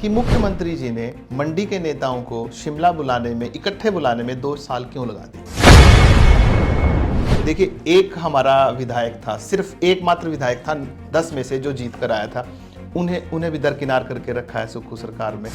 कि मुख्यमंत्री जी ने मंडी के नेताओं को शिमला बुलाने में, इकट्ठे बुलाने में 2 साल क्यों लगा दिए। देखिए, एक हमारा विधायक था, सिर्फ एकमात्र विधायक था 10 में से जो जीत कर आया था, उन्हें भी दरकिनार करके रखा है सुक्खू सरकार में।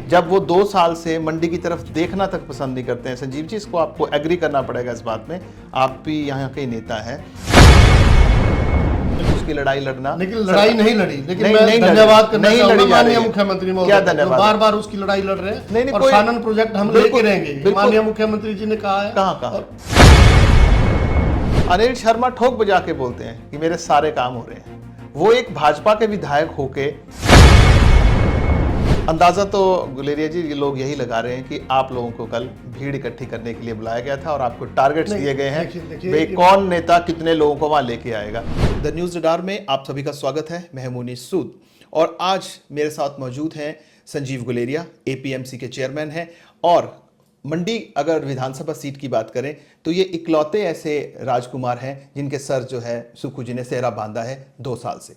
जब वो 2 साल से मंडी की तरफ देखना तक पसंद नहीं करते हैं। संजीव जी, इसको आपको एग्री करना पड़ेगा इस बात में, आप भी यहाँ के नेता हैं। उसकी लड़ाई लड़ना, लेकिन लड़ाई नहीं लड़ी, लेकिन नहीं, मैं नहीं धन्यवाद करना नहीं चाहूंगा लड़ी जा रही माननीय है। मुख्यमंत्री क्या महोदय, धन्यवाद? बार बार उसकी लड़ाई लड़ रहे हैं। नहीं, और कोई- सानन प्रोजेक्ट हम लेके रहेंगे, माननीय मुख्यमंत्री जी ने कहा है। कहाँ अनिल शर्मा ठोक बजा के बोलते हैं कि मेरे सारे काम हो रहे हैं। वो एक भाजपा के विधायक होके, अंदाजा तो गुलेरिया जी ये लोग यही लगा रहे हैं कि आप लोगों को कल भीड़ इकट्ठी करने के लिए बुलाया गया था और आपको टारगेट्स दिए गए हैं। भाई कौन नेता कितने लोगों को वहां लेके आएगा। द न्यूज रडार में आप सभी का स्वागत है। मैं मुनीस सूद और आज मेरे साथ मौजूद हैं संजीव गुलेरिया, एपीएमसी के चेयरमैन हैं। और मंडी अगर विधानसभा सीट की बात करें तो ये इकलौते ऐसे राजकुमार हैं जिनके सर जो है सुक्खू जी ने सेहरा बांधा है 2 साल से।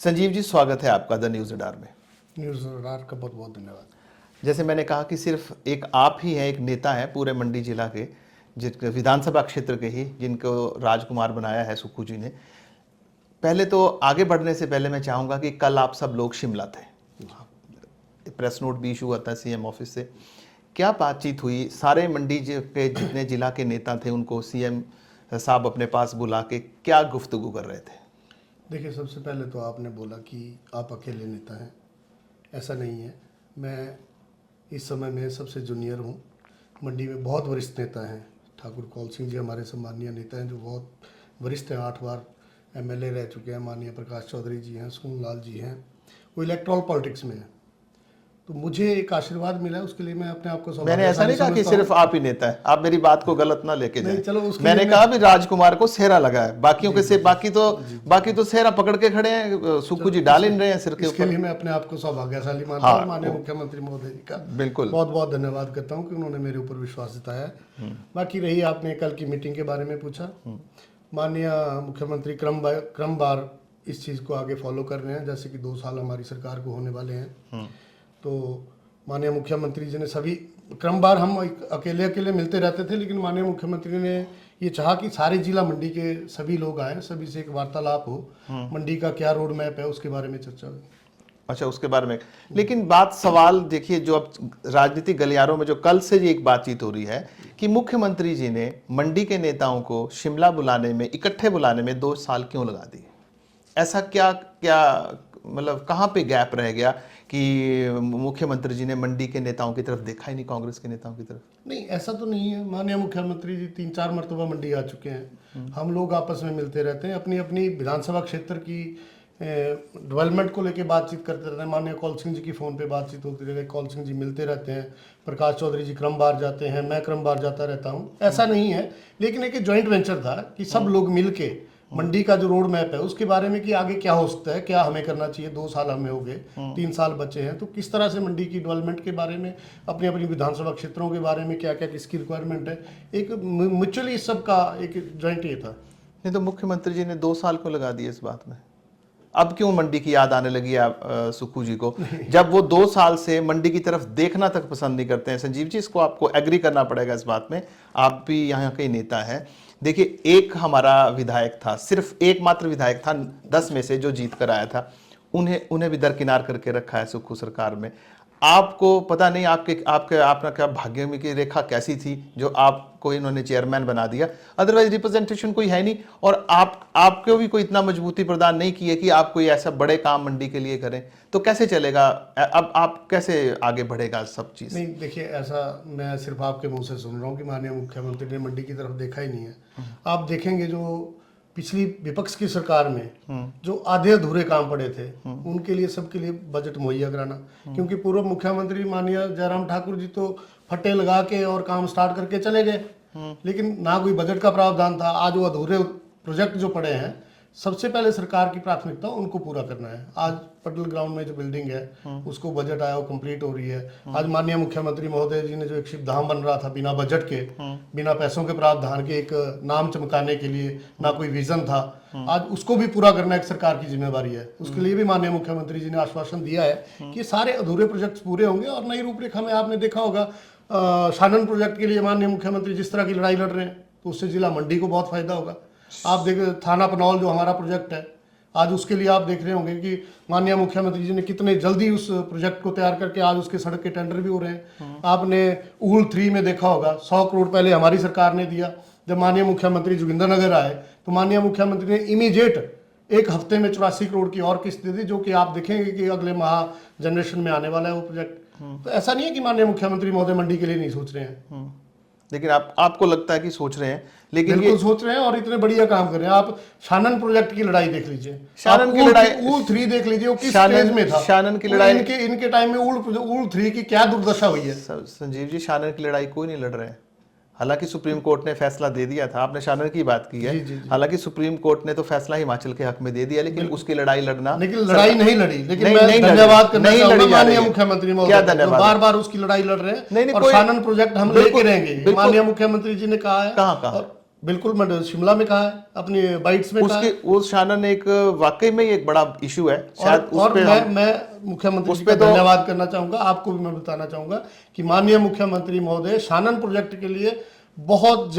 संजीव जी, स्वागत है आपका द न्यूज रडार में। न्यूज रडार का बहुत बहुत धन्यवाद। जैसे मैंने कहा कि सिर्फ एक आप ही हैं, एक नेता हैं पूरे मंडी जिला के, जिनके विधानसभा क्षेत्र के ही, जिनको राजकुमार बनाया है सुक्खू जी ने। पहले तो आगे बढ़ने से पहले मैं चाहूँगा कि कल आप सब लोग शिमला थे, प्रेस नोट भी इशू हुआ था सीएम ऑफिस से। क्या बातचीत हुई? सारे मंडी के जितने जिला के नेता थे उनको सीएम साहब अपने पास बुला के क्या गुफ्तगू कर रहे थे? देखिए, सबसे पहले तो आपने बोला कि आप अकेले नेता हैं। ऐसा नहीं है, मैं इस समय में सबसे जूनियर हूँ। मंडी में बहुत वरिष्ठ नेता हैं। ठाकुर कौल सिंह जी हमारे सम्मानीय नेता हैं जो बहुत वरिष्ठ हैं, 8 बार एमएलए रह चुके हैं। माननीय प्रकाश चौधरी जी हैं, सोनलाल जी हैं, वो इलेक्ट्रॉल पॉलिटिक्स में हैं। तो मुझे एक आशीर्वाद मिला है, उसके लिए मैं अपने आप को मैंने ऐसा नहीं कहा कि सिर्फ आप ही नेता है, आप मेरी बात को गलत ना लेके जाएं। चलो, मैंने कहा भी राजकुमार को सेहरा लगा है, बाकियों के से बाकी तो सेहरा पकड़ के खड़े हैं, सुक्खू जी डाल इन रहे हैं सिर के इसके ऊपर। लिए मैं अपने आप को सौभाग्यशाली मानता हूँ। माननीय मुख्यमंत्री महोदय जी का बिल्कुल बहुत बहुत धन्यवाद करता हूँ कि उन्होंने मेरे ऊपर विश्वास जताया है। बाकी रही आपने कल की मीटिंग के बारे में पूछा, माननीय मुख्यमंत्री क्रमवार इस चीज़ को आगे फॉलो कर रहे हैं। जैसे कि 2 साल हमारी सरकार को होने वाले हैं, तो माननीय मुख्यमंत्री जी ने सभी क्रमवार, हम अकेले मिलते रहते थे, लेकिन माननीय मुख्यमंत्री ने ये चाहा कि सारे जिला मंडी के सभी लोग आए, सभी से एक वार्तालाप हो, मंडी का क्या रोड मैप है उसके बारे में चर्चा हुई। अच्छा, उसके बारे में। लेकिन बात सवाल देखिए, जो अब राजनीतिक गलियारों में जो कल से ये एक बातचीत हो रही है कि मुख्यमंत्री जी ने मंडी के नेताओं को शिमला बुलाने में, इकट्ठे बुलाने में 2 साल क्यों लगा दिए? ऐसा क्या मतलब कहाँ पे गैप रह गया कि मुख्यमंत्री जी ने मंडी के नेताओं की तरफ देखा ही नहीं, कांग्रेस के नेताओं की तरफ? नहीं, ऐसा तो नहीं है। माननीय मुख्यमंत्री जी 3-4 मरतबा मंडी आ चुके हैं। हम लोग आपस में मिलते रहते हैं, अपनी अपनी विधानसभा क्षेत्र की डेवलपमेंट को लेके बातचीत करते रहते हैं। माननीय कौल सिंह जी की फ़ोन पे बातचीत होती रहती है, कौल सिंह जी मिलते रहते हैं, प्रकाश चौधरी जी क्रमवार जाते हैं, मैं क्रमवार जाता रहता हूँ। ऐसा नहीं है, लेकिन एक जॉइंट वेंचर था कि सब लोग मिल के मंडी का जो रोड मैप है उसके बारे में कि आगे क्या हो सकता है, क्या हमें करना चाहिए। 2 साल हमें हो गए, 3 साल बचे हैं, तो किस तरह से मंडी की डेवलपमेंट के बारे में, अपनी अपनी विधानसभा क्षेत्रों के बारे में क्या क्या किसकी रिक्वायरमेंट है, एक म्यूचुअली इस सब का एक जॉइंट ये था। नहीं तो मुख्यमंत्री जी ने 2 साल को लगा दिए इस बात में। अब क्यों मंडी की याद आने लगी है सुक्खू जी को, जब वो 2 साल से मंडी की तरफ देखना तक पसंद नहीं करते हैं? संजीव जी, इसको आपको एग्री करना पड़ेगा इस बात में, आप भी यहाँ के नेता हैं। देखिए, एक हमारा विधायक था, सिर्फ एकमात्र विधायक था 10 में से जो जीत कर आया था, उन्हें भी दरकिनार करके रखा है सुक्खू सरकार में। आपको पता नहीं आपका क्या भाग्य में की रेखा कैसी थी जो आपको इन्होंने चेयरमैन बना दिया। अदरवाइज रिप्रेजेंटेशन कोई है नहीं, और आपको भी कोई इतना मजबूती प्रदान नहीं की है कि आप कोई ऐसा बड़े काम मंडी के लिए करें, तो कैसे चलेगा? अब आप कैसे आगे बढ़ेगा सब चीज़? नहीं, देखिए, ऐसा मैं सिर्फ आपके मुंह से सुन रहा हूँ कि माननीय मुख्यमंत्री ने मंडी की तरफ देखा ही नहीं है। आप देखेंगे जो पिछली विपक्ष की सरकार में जो आधे अधूरे काम पड़े थे, उनके लिए सबके लिए बजट मुहैया कराना, क्योंकि पूर्व मुख्यमंत्री माननीय जयराम ठाकुर जी तो फट्टे लगा के और काम स्टार्ट करके चले गए, लेकिन ना कोई बजट का प्रावधान था। आज वो अधूरे प्रोजेक्ट जो पड़े हैं, सबसे पहले सरकार की प्राथमिकता उनको पूरा करना है। आज पटेल ग्राउंड में जो बिल्डिंग है उसको बजट आया वो कंप्लीट हो रही है। आज माननीय मुख्यमंत्री महोदय जी ने जो एक शिव धाम बन रहा था बिना बजट के, बिना पैसों के प्रावधान के, एक नाम चमकाने के लिए, ना कोई विजन था, आज उसको भी पूरा करना एक सरकार की जिम्मेवारी है। उसके लिए भी माननीय मुख्यमंत्री जी ने आश्वासन दिया है कि सारे अधूरे प्रोजेक्ट्स पूरे होंगे। और नई रूपरेखा में आपने देखा होगा शानन प्रोजेक्ट के लिए माननीय मुख्यमंत्री जिस तरह की लड़ाई लड़ रहे हैं, तो उससे जिला मंडी को बहुत फायदा होगा। आप देख थाना पनौल जो हमारा प्रोजेक्ट है, आज उसके लिए आप देख रहे होंगे कि माननीय मुख्यमंत्री जी ने कितने जल्दी उस प्रोजेक्ट को तैयार करके आज उसके सड़क के टेंडर भी हो रहे हैं। आपने ऊल 3 में देखा होगा 100 करोड़ पहले हमारी सरकार ने दिया। जब माननीय मुख्यमंत्री जोगिंदरनगर आए तो माननीय मुख्यमंत्री ने इमीडिएट एक हफ्ते में 84 करोड़ की और किस्त दे दी, जो कि आप देखेंगे कि अगले माह जनरेशन में आने वाला है वो प्रोजेक्ट। तो ऐसा नहीं है कि माननीय मुख्यमंत्री महोदय मंडी के लिए नहीं सोच रहे हैं। लेकिन आपको लगता है कि सोच रहे हैं, लेकिन बिल्कुल ये सोच रहे हैं और इतने बढ़िया काम कर रहे हैं। आप शानन प्रोजेक्ट की लड़ाई देख लीजिए, शानन आप की लड़ाई, ऊल 3 देख लीजिए, वो किस शानन- स्टेज में था। शानन की लड़ाई- इनके टाइम में ऊल 3 की क्या दुर्दशा हुई है। संजीव जी, शानन की लड़ाई कोई नहीं लड़ रहे हैं। हालांकि सुप्रीम कोर्ट ने फैसला दे दिया था, आपने शानन की बात की है। हालांकि सुप्रीम कोर्ट ने तो फैसला हिमाचल के हक में दे दिया, लेकिन उसकी लड़ाई लड़ना, लेकिन लड़ाई नहीं लड़ी। लेकिन नहीं- मैं नहीं धन्यवाद करना नहीं चाहूंगा लड़ी जा रही माननीय है। मुख्यमंत्री क्या महोदय, धन्यवाद? बार बार उसकी लड़ाई लड़ रहे नहीं, हैं। और कोई- शानन प्रोजेक्ट हम बिल्कुल- लेके रहेंगे, बिल्कुल। माननीय मुख्यमंत्री जी ने कहा है। कहाँ? और बिल्कुल, मैं शिमला में कहा है, अपनी बाइट्स में कहा है। उसके उस शानन एक वाकई में एक बड़ा इशू है शायद। और मैं मुख्यमंत्री जी का धन्यवाद करना चाहूंगा, आपको भी मैं बताना चाहूंगा कि माननीय मुख्यमंत्री महोदय शानन प्रोजेक्ट के लिए बहुत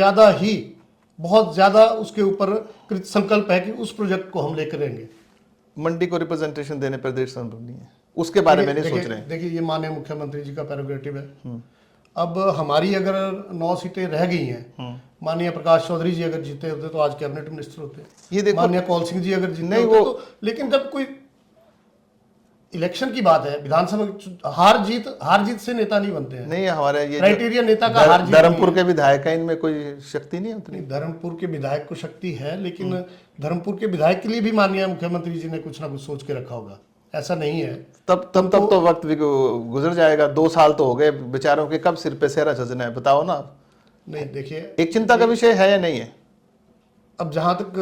ज्यादा उसके ऊपर कृत संकल्प है कि उस प्रोजेक्ट को हम लेकर रहेंगे। मंडी को रिप्रेजेंटेशन देने पर देर संभव नहीं है, उसके बारे में नहीं सोच रहे हैं। देखिए, ये माननीय मुख्यमंत्री जी का प्रेरोगेटिव है। अब हमारी अगर 9 सीटें रह गई हैं, माननीय प्रकाश चौधरी जी अगर जीते होते तो आज कैबिनेट मिनिस्टर होते। ये देखो, माननीय कौल सिंह जी अगर जीते नहीं होते वो- तो, लेकिन जब कोई इलेक्शन की बात है, विधानसभा हार जीत से नेता नहीं बनते हैं। नहीं, हमारे ये क्राइटेरिया नेता का हार जीत धर्मपुर के विधायक हैं, इनमें कोई शक्ति नहीं है उतनी। धर्मपुर के विधायक को शक्ति है, लेकिन धर्मपुर के विधायक के लिए भी माननीय मुख्यमंत्री जी ने कुछ ना कुछ सोच के रखा होगा। ऐसा नहीं है। तब तो वक्त भी गुजर जाएगा। 2 साल तो हो गए बेचारों के, कब सिर पे सेहरा सजना है, बताओ ना। नहीं, देखिए, एक चिंता का विषय है या नहीं है? अब जहां तक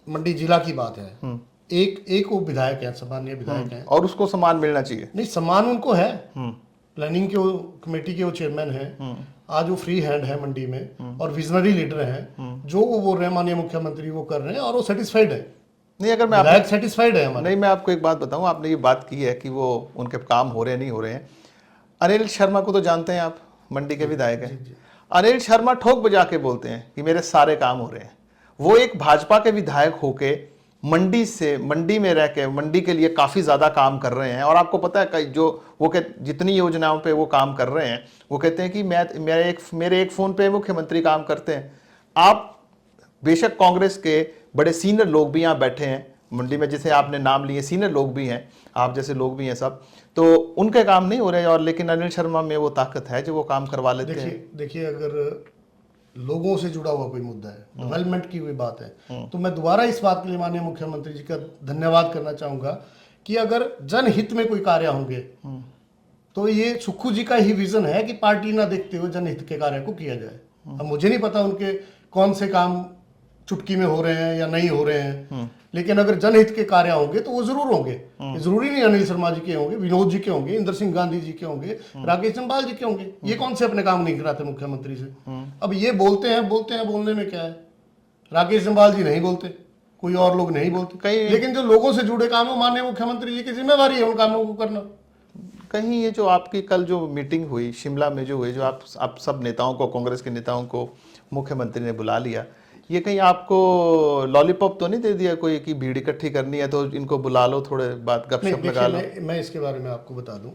मंडी जिला की बात है, एक वो विधायक है, सामान्य विधायक हैं, और उसको सम्मान मिलना चाहिए। नहीं, सम्मान उनको है। प्लानिंग के वो कमेटी के वो चेयरमैन हैं। आज वो फ्री हैंड है मंडी में और विजनरी लीडर हैं। जो वो बोल रहे हैं माननीय मुख्यमंत्री वो कर रहे हैं और वो सेटिस्फाइड है। नहीं, अगर मैं विधायक सेटिस्फाइड है हमारे। नहीं, मैं आपको एक बात बताऊं, आपने ये बात की है कि वो उनके काम हो रहे हैं नहीं हो रहे हैं। अनिल शर्मा को तो जानते हैं आप, मंडी के विधायक हैं। अनिल शर्मा ठोक बजा के बोलते हैं कि मेरे सारे काम हो रहे हैं। वो एक भाजपा के विधायक होके मंडी में रह के मंडी के लिए काफी ज्यादा काम कर रहे हैं। और आपको पता है जो वो जितनी योजनाओं पे वो काम कर रहे हैं, वो कहते हैं कि मेरे एक फोन पे मुख्यमंत्री काम करते हैं। आप बेशक कांग्रेस के बड़े सीनियर लोग भी यहाँ बैठे हैं मंडी में, जैसे आपने नाम लिए, सीनियर लोग भी हैं, आप जैसे लोग भी हैं सब, तो उनके काम नहीं हो रहे। और लेकिन अनिल शर्मा में वो ताकत है जो वो काम करवा लेते हैं। देखिए, अगर लोगों से जुड़ा हुआ कोई मुद्दा है, डेवलपमेंट की हुई बात है, तो मैं दोबारा इस बात के लिए माननीय मुख्यमंत्री जी का धन्यवाद करना चाहूंगा कि अगर जनहित में कोई कार्य होंगे तो ये सुक्खू जी का ही विजन है कि पार्टी ना देखते हुए जनहित के कार्य को किया जाए। अब मुझे नहीं पता उनके कौन से काम चुटकी में हो रहे हैं या नहीं हो रहे हैं, लेकिन अगर जनहित के कार्य होंगे तो वो जरूर होंगे। जरूरी नहीं अनिल शर्मा जी के होंगे, विनोद जी के होंगे, इंदर सिंह गांधी जी के होंगे, राकेश चंबाल जी के होंगे। ये कौन से अपने काम नहीं कराते मुख्यमंत्री से? अब ये बोलते हैं, बोलने में क्या है? राकेश चंबाल जी नहीं बोलते, कोई और लोग नहीं बोलते, लेकिन जो लोगों से जुड़े काम है माननीय मुख्यमंत्री जी की जिम्मेवारी है उन कामों को करना। कहीं ये जो आपकी कल जो मीटिंग हुई शिमला में, जो हुई, जो आप सब नेताओं को, कांग्रेस के नेताओं को मुख्यमंत्री ने बुला लिया, ये कहीं आपको लॉलीपॉप तो नहीं दे दिया कोई कि भीड़ इकट्ठी करनी है तो इनको बुला लो, थोड़े बात गपशप लगा लो? मैं इसके बारे में आपको बता दूं,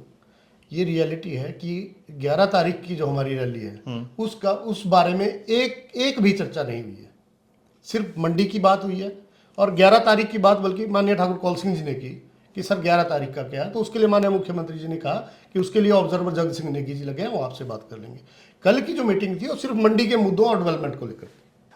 ये रियलिटी है कि 11 तारीख की जो हमारी रैली है उस बारे में एक भी चर्चा नहीं हुई है। सिर्फ मंडी की बात हुई है और 11 तारीख की बात बल्कि माननीय ठाकुर कौल सिंह जी ने की कि सर 11 तारीख का क्या है, तो उसके लिए माननीय मुख्यमंत्री जी ने कहा कि उसके लिए ऑब्जर्वर जगत सिंह नेगी जी लगे हैं, वो आपसे बात कर लेंगे। कल की जो मीटिंग थी वो सिर्फ मंडी के मुद्दों और डेवलपमेंट को लेकर।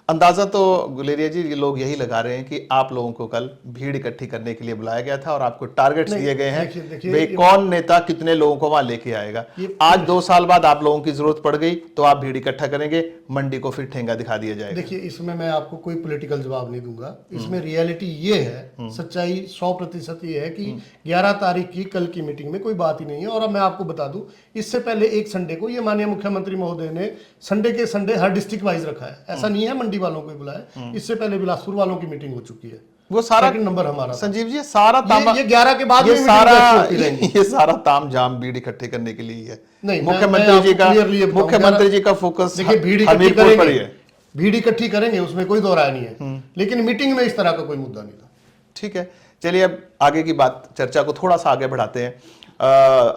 अंदाजा तो गुलेरिया जी ये लोग यही लगा रहे हैं कि आप लोगों को कल भीड़ इकट्ठी करने के लिए बुलाया गया था और आपको टारगेट्स दिए गए हैं। देखिए, भाई कौन नेता कितने लोगों को वहां लेके आएगा। आज 2 साल बाद आप लोगों की जरूरत पड़ गई तो आप भीड़ इकट्ठा करेंगे, मंडी को फिर ठेंगा दिखा दिया जाएगा। देखिए, इसमें मैं आपको कोई पॉलिटिकल जवाब नहीं दूंगा। इसमें रियलिटी ये है, सच्चाई 100% ये है कि 11 तारीख की कल की मीटिंग में कोई बात ही नहीं है। और अब मैं आपको बता दूं, इससे पहले एक संडे को ये माननीय मुख्यमंत्री महोदय ने संडे के संडे हर डिस्ट्रिक्ट वाइज रखा है। ऐसा नहीं है मंडी वालों को बुलाया, इससे पहले बिलासपुर वालों की मीटिंग हो चुकी है। वो सारा नंबर हमारा संजीव जी सारा ये 11 के बाद ये सारा ताम जाम भीड़ इकट्ठे करने के लिए है। नहीं, मुख्यमंत्री जी का फोकस देखिए, भीड़ इकट्ठी करेंगे, भीड़ इकट्ठी करेंगे, उसमें कोई दो राय नहीं है, लेकिन मीटिंग में इस तरह का कोई मुद्दा नहीं था। ठीक है, चलिए अब आगे की बात, चर्चा को थोड़ा सा आगे बढ़ाते हैं।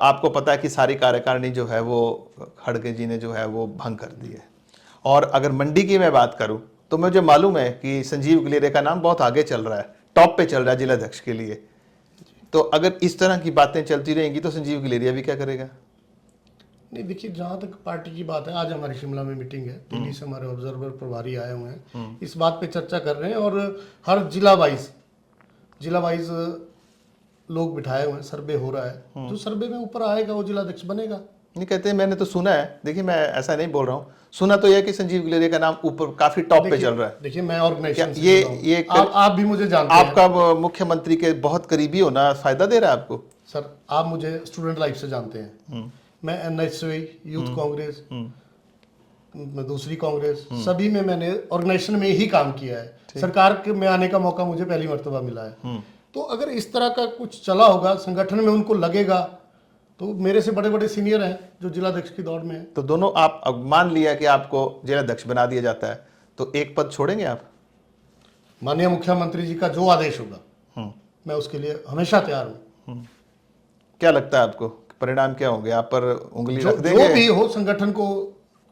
आपको पता है कि सारी कार्यकारिणी जो है वो खड़गे जी ने जो है वो भंग कर दी है। और अगर मंडी की मैं बात करूं तो मुझे मालूम है कि संजीव गुलेरिया का नाम बहुत आगे चल रहा है, टॉप पे चल रहा है जिलाध्यक्ष के लिए। तो अगर इस तरह की बातें चलती रहेंगी तो संजीव गुलेरिया भी क्या करेगा? नहीं, देखिए, जहां तक पार्टी की बात है, आज हमारी शिमला में मीटिंग है, दिल्ली से हमारे ऑब्जर्वर प्रभारी आए हुए हैं, इस बात पे चर्चा कर रहे हैं और हर जिला वाइज लोग बिठाए हुए हैं, सर्वे हो रहा है। जो सर्वे में ऊपर आएगा वो जिलाध्यक्ष बनेगा। नहीं कहते, मैंने तो सुना है, देखिए मैं ऐसा नहीं बोल रहा हूँ, सुना तो यह कि संजीव गुलेरिया का नाम ऊपर काफी टॉप पे चल रहा है। देखिए, मैं ऑर्गेनाइजेशन से ये आप भी मुझे जानते हैं, आपका मुख्यमंत्री के बहुत करीबी होना फायदा दे रहा है आपको। सर, आप मुझे स्टूडेंट लाइफ से जानते हैं, मैं NSY, यूथ कांग्रेस, दूसरी कांग्रेस, सभी में मैंने ऑर्गेनाइजेशन में ही काम किया है। सरकार में आने का मौका मुझे पहली मर्तबा मिला है। तो अगर इस तरह का कुछ चला होगा संगठन में, उनको लगेगा, तो मेरे से बड़े बड़े सीनियर हैं जो जिलाध्यक्ष की दौड़ में हैं। तो दोनों, आप अब मान लिया कि आपको जिलाध्यक्ष बना दिया जाता है तो एक पद छोड़ेंगे आप? माननीय मुख्यमंत्री जी का जो आदेश होगा मैं उसके लिए हमेशा तैयार हूँ। क्या लगता है आपको परिणाम क्या होंगे? आप पर उंगली रख देंगे? जो भी हो, संगठन को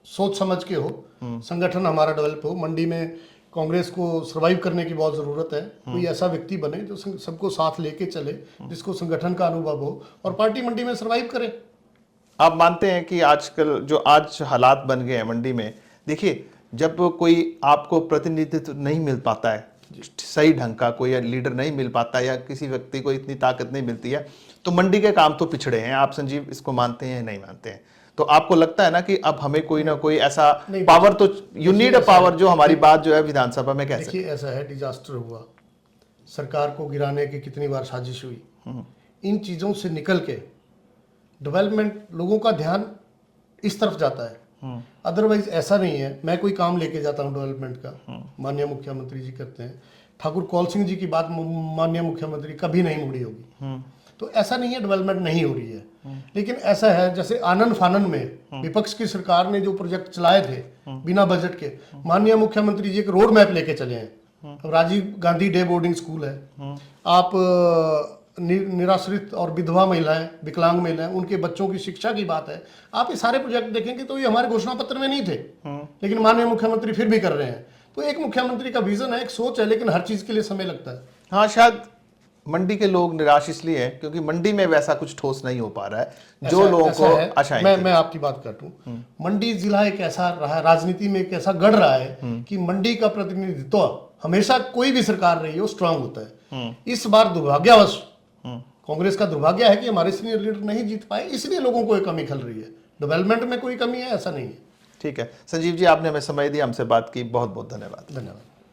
सोच समझ के हो, संगठन हमारा डेवलप हो। मंडी में कांग्रेस को सरवाइव करने की बहुत ज़रूरत है। कोई ऐसा व्यक्ति बने जो सबको साथ लेके चले, जिसको संगठन का अनुभव हो और पार्टी मंडी में सरवाइव करे। आप मानते हैं कि आजकल जो आज हालात बन गए हैं मंडी में, देखिए जब कोई आपको प्रतिनिधित्व नहीं मिल पाता है, सही ढंग का कोई लीडर नहीं मिल पाता या किसी व्यक्ति को इतनी ताकत नहीं मिलती है, तो मंडी के काम तो पिछड़े हैं। आप संजीव इसको मानते हैं नहीं मानते हैं? तो आपको लगता है ना कि अब हमें कोई ना कोई ऐसा पावर, तो यू नीड अ पावर जो हमारी बात जो है विधानसभा में कह सके। देखिए, ऐसा है, डिजास्टर हुआ, सरकार को गिराने की कितनी बार साजिश हुई, इन चीज़ों से निकल के डेवलपमेंट, लोगों का ध्यान इस तरफ जाता है। अदरवाइज ऐसा नहीं है, मैं कोई काम लेके जाता हूँ डेवलपमेंट का, माननीय मुख्यमंत्री जी करते हैं। ठाकुर कौल सिंह जी की बात माननीय मुख्यमंत्री कभी नहीं मुड़ी होगी। तो ऐसा नहीं है डेवलपमेंट नहीं हो रही है, लेकिन ऐसा है जैसे आनन फानन में विपक्ष की सरकार ने जो प्रोजेक्ट चलाए थे बिना बजट के, माननीय मुख्यमंत्री जी एक रोड मैप लेके चले हैं। अब Rajiv Gandhi day boarding school है, आप निराश्रित और विधवा महिलाएं, विकलांग महिलाएं, उनके बच्चों की शिक्षा की बात है, आप ये सारे प्रोजेक्ट देखेंगे तो ये हमारे घोषणा पत्र में नहीं थे, लेकिन माननीय मुख्यमंत्री फिर भी कर रहे हैं। तो एक मुख्यमंत्री का विजन है, एक सोच है, लेकिन हर चीज के लिए समय लगता है। हाँ, शायद मंडी के लोग निराश इसलिए हैं क्योंकि मंडी में वैसा कुछ ठोस नहीं हो पा रहा है जो लोगों को आशाएं थी। मैं आपकी बात काटूं, मंडी जिला एक ऐसा रहा, राजनीति में एक ऐसा गढ़ रहा है कि मंडी का प्रतिनिधित्व हमेशा कोई भी सरकार रही हो स्ट्रांग होता है। इस बार दुर्भाग्यवश कांग्रेस का दुर्भाग्य है कि हमारे सीनियर लीडर नहीं जीत पाए, इसलिए लोगों को एक कमी खल रही है। डेवलपमेंट में कोई कमी है ऐसा नहीं है। ठीक है संजीव जी, आपने हमें समय दिया, हमसे बात की, बहुत बहुत धन्यवाद। धन्यवाद।